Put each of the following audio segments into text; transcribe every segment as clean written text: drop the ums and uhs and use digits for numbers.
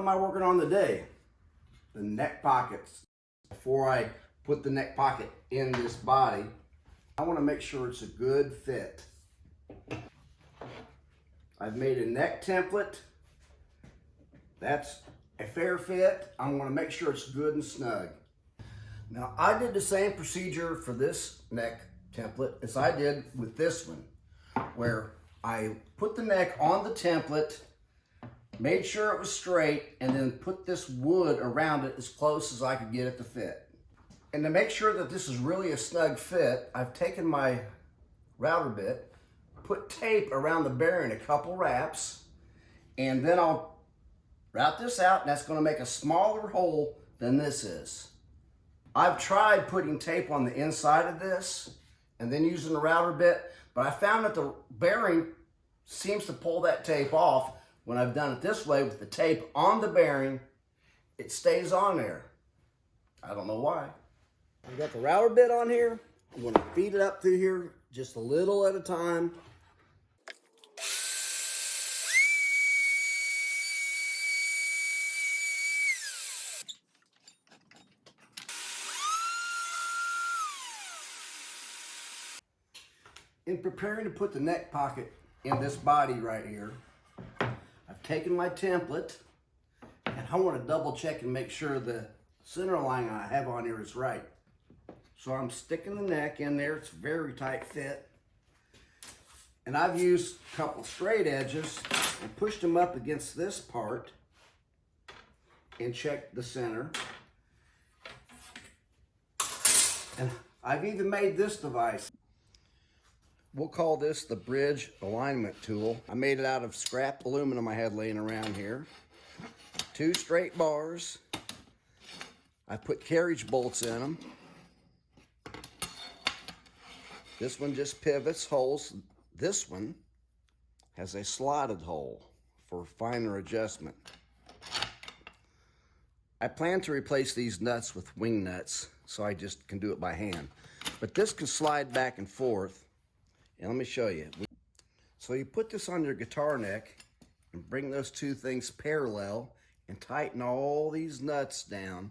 am I working on today? The neck pockets. Before I put the neck pocket in this body, I want to make sure it's a good fit. I've made a neck template. That's a fair fit. I want to make sure it's good and snug. Now, I did the same procedure for this neck template as I did with this one, where I put the neck on the template, made sure it was straight, and then put this wood around it as close as I could get it to fit. And to make sure that this is really a snug fit, I've taken my router bit, put tape around the bearing, a couple wraps, and then I'll route this out, and that's going to make a smaller hole than this is. I've tried putting tape on the inside of this and then using the router bit, but I found that the bearing seems to pull that tape off. When I've done it this way with the tape on the bearing, it stays on there. I don't know why. I've got the router bit on here. I'm going to feed it up through here just a little at a time. In preparing to put the neck pocket in this body right here, I've taken my template and I want to double check and make sure the center line I have on here is right. So I'm sticking the neck in there. It's a very tight fit. And I've used a couple straight edges and pushed them up against this part and checked the center. And I've even made this device. We'll call this the bridge alignment tool. I made it out of scrap aluminum I had laying around here. 2 straight bars. I put carriage bolts in them. This one just pivots holes. This one has a slotted hole for finer adjustment. I plan to replace these nuts with wing nuts, so I just can do it by hand. But this can slide back and forth. And let me show you. So you put this on your guitar neck and bring those two things parallel and tighten all these nuts down.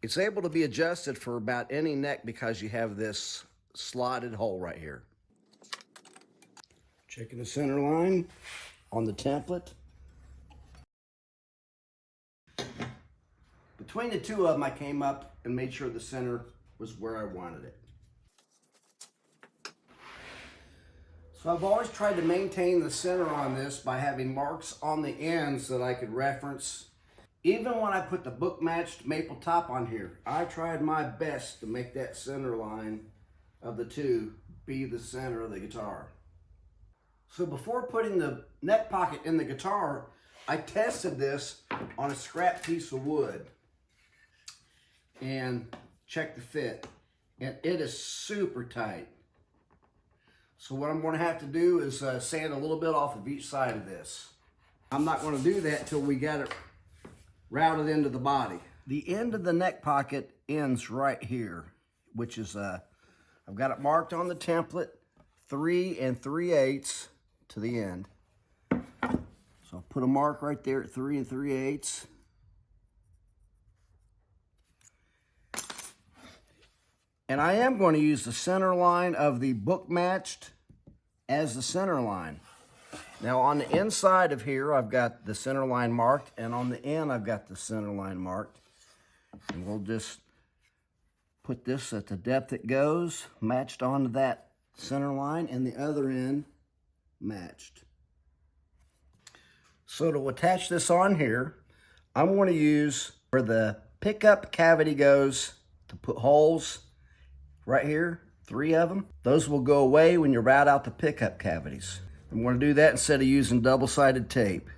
It's able to be adjusted for about any neck because you have this slotted hole right here. Checking the center line on the template. Between the two of them, I came up and made sure the center was where I wanted it. So I've always tried to maintain the center on this by having marks on the ends that I could reference. Even when I put the book matched maple top on here, I tried my best to make that center line of the two be the center of the guitar. So before putting the neck pocket in the guitar, I tested this on a scrap piece of wood and checked the fit. And it is super tight. So what I'm going to have to do is sand a little bit off of each side of this. I'm not going to do that until we got it routed into the body. The end of the neck pocket ends right here, which is, I've got it marked on the template, 3 3/8 to the end. So I'll put a mark right there at 3 3/8. And I am going to use the center line of the book matched as the center line. Now on the inside of here, I've got the center line marked, and on the end, I've got the center line marked. And we'll just put this at the depth it goes, matched onto that center line, and the other end matched. So to attach this on here, I'm going to use where the pickup cavity goes to put holes right here, 3 of them. Those will go away when you route out the pickup cavities. I'm going to do that instead of using double-sided tape.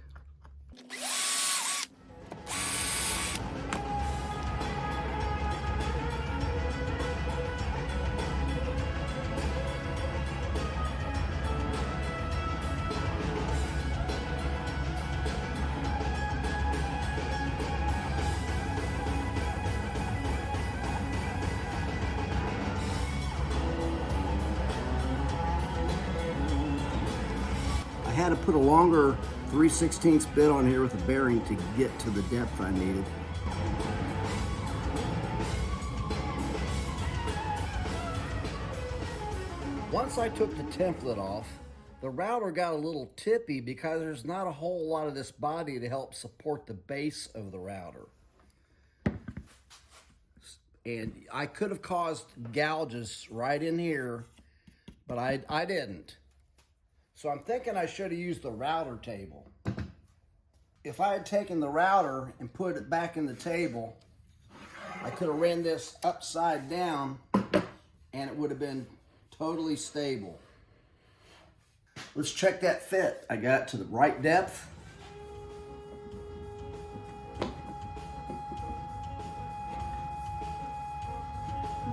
had to put a longer 3/16 bit on here with a bearing to get to the depth I needed. Once I took the template off, the router got a little tippy because there's not a whole lot of this body to help support the base of the router. And I could have caused gouges right in here, but I didn't. So I'm thinking I should have used the router table. If I had taken the router and put it back in the table, I could have ran this upside down and it would have been totally stable. Let's check that fit. I got it to the right depth.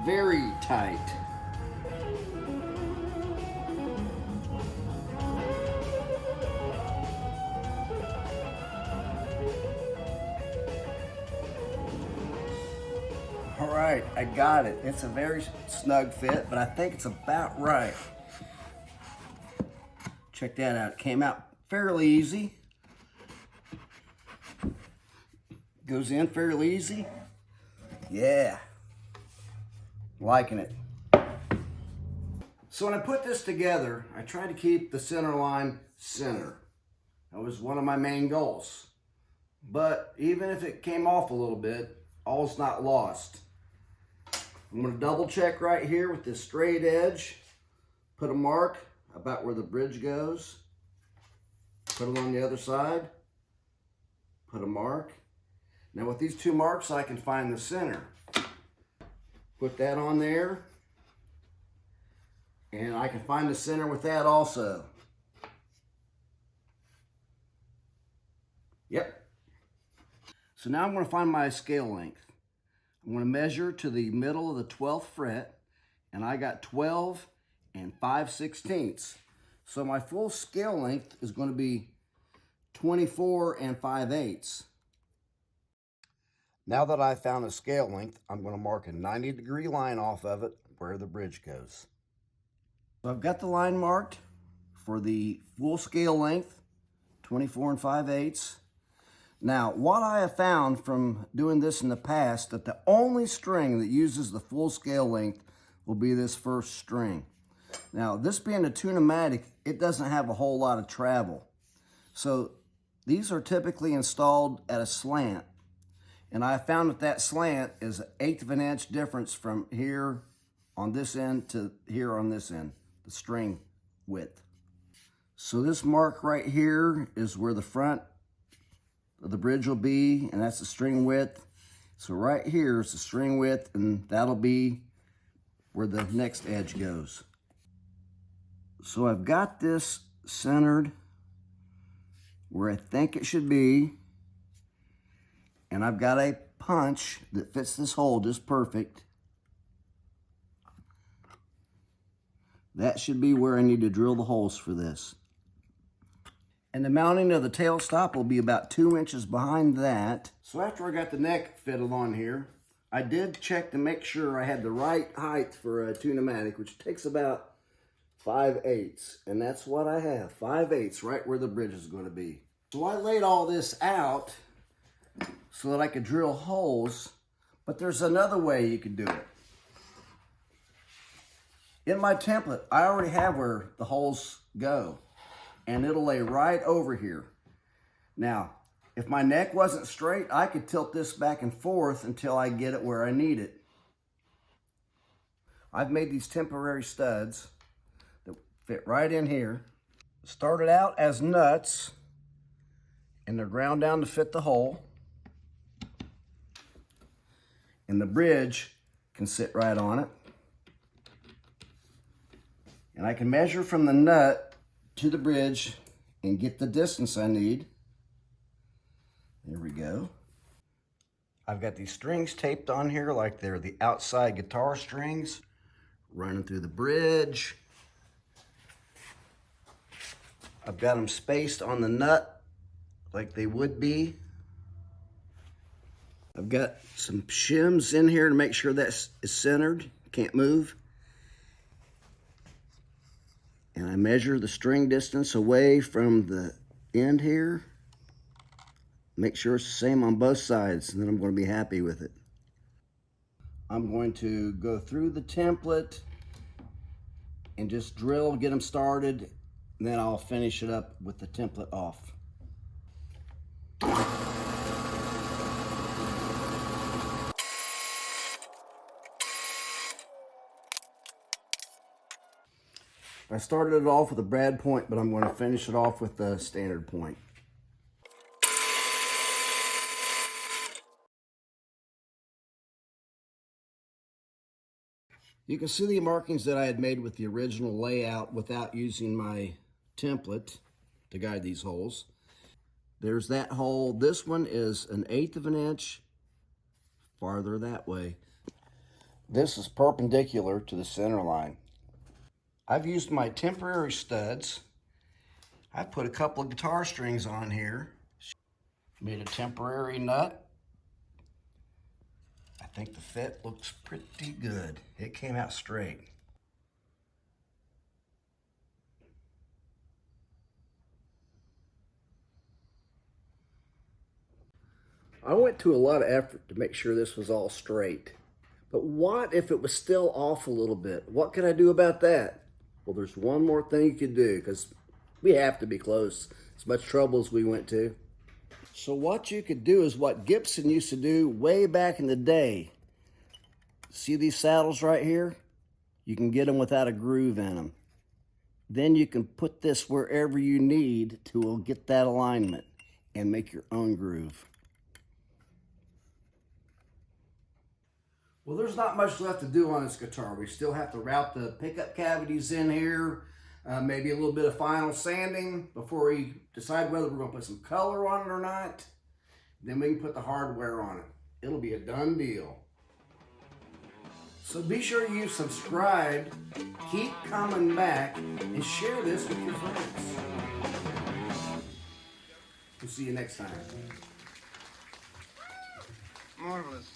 Very tight. All right, I got it. It's a very snug fit, but I think it's about right. Check that out. It came out fairly easy. Goes in fairly easy. Yeah. Liking it. So when I put this together, I tried to keep the center line center. That was one of my main goals. But even if it came off a little bit, all's not lost. I'm going to double check right here with this straight edge. Put a mark about where the bridge goes. Put it on the other side. Put a mark. Now with these two marks, I can find the center. Put that on there. And I can find the center with that also. Yep. So now I'm going to find my scale length. I'm going to measure to the middle of the 12th fret, and I got 12 and 5/16. So my full scale length is going to be 24 and 5/8. Now that I've found a scale length, I'm going to mark a 90-degree line off of it where the bridge goes. So I've got the line marked for the full scale length, 24 and 5/8. Now, what I have found from doing this in the past, that the only string that uses the full scale length will be this first string. Now, this being a Tune-o-matic, it doesn't have a whole lot of travel. So these are typically installed at a slant. And I found that that slant is 1/8 of an inch difference from here on this end to here on this end, the string width. So this mark right here is where the front of the bridge will be, and that's the string width. So right here is the string width, and that'll be where the next edge goes. So I've got this centered where I think it should be, and I've got a punch that fits this hole just perfect. That should be where I need to drill the holes for this. And the mounting of the tail stop will be about 2 inches behind that. So after I got the neck fitted on here, I did check to make sure I had the right height for a Tune-o-matic, which takes about 5/8. And that's what I have, 5/8, right where the bridge is going to be. So I laid all this out so that I could drill holes, but there's another way you could do it. In my template, I already have where the holes go, and it'll lay right over here. Now, if my neck wasn't straight, I could tilt this back and forth until I get it where I need it. I've made these temporary studs that fit right in here. Started out as nuts, and they're ground down to fit the hole. And the bridge can sit right on it. And I can measure from the nut to the bridge and get the distance I need. There we go. I've got these strings taped on here like they're the outside guitar strings, running through the bridge. I've got them spaced on the nut like they would be. I've got some shims in here to make sure that is centered, can't move. And I measure the string distance away from the end here. Make sure it's the same on both sides, and then I'm going to be happy with it. I'm going to go through the template and just drill, get them started, and then I'll finish it up with the template off. I started it off with a brad point, but I'm going to finish it off with the standard point. You can see the markings that I had made with the original layout without using my template to guide these holes. There's that hole. This one is 1/8 of an inch farther that way. This is perpendicular to the center line. I've used my temporary studs. I put a couple of guitar strings on here. Made a temporary nut. I think the fit looks pretty good. It came out straight. I went to a lot of effort to make sure this was all straight. But what if it was still off a little bit? What can I do about that? Well, there's one more thing you could do, because we have to be close. As much trouble as we went to. So what you could do is what Gibson used to do way back in the day. See these saddles right here? You can get them without a groove in them. Then you can put this wherever you need to get that alignment and make your own groove. Well, there's not much left to do on this guitar. We still have to route the pickup cavities in here, maybe a little bit of final sanding before we decide whether we're going to put some color on it or not. Then we can put the hardware on it. It'll be a done deal. So be sure you subscribe, keep coming back, and share this with your friends. We'll see you next time. Marvelous.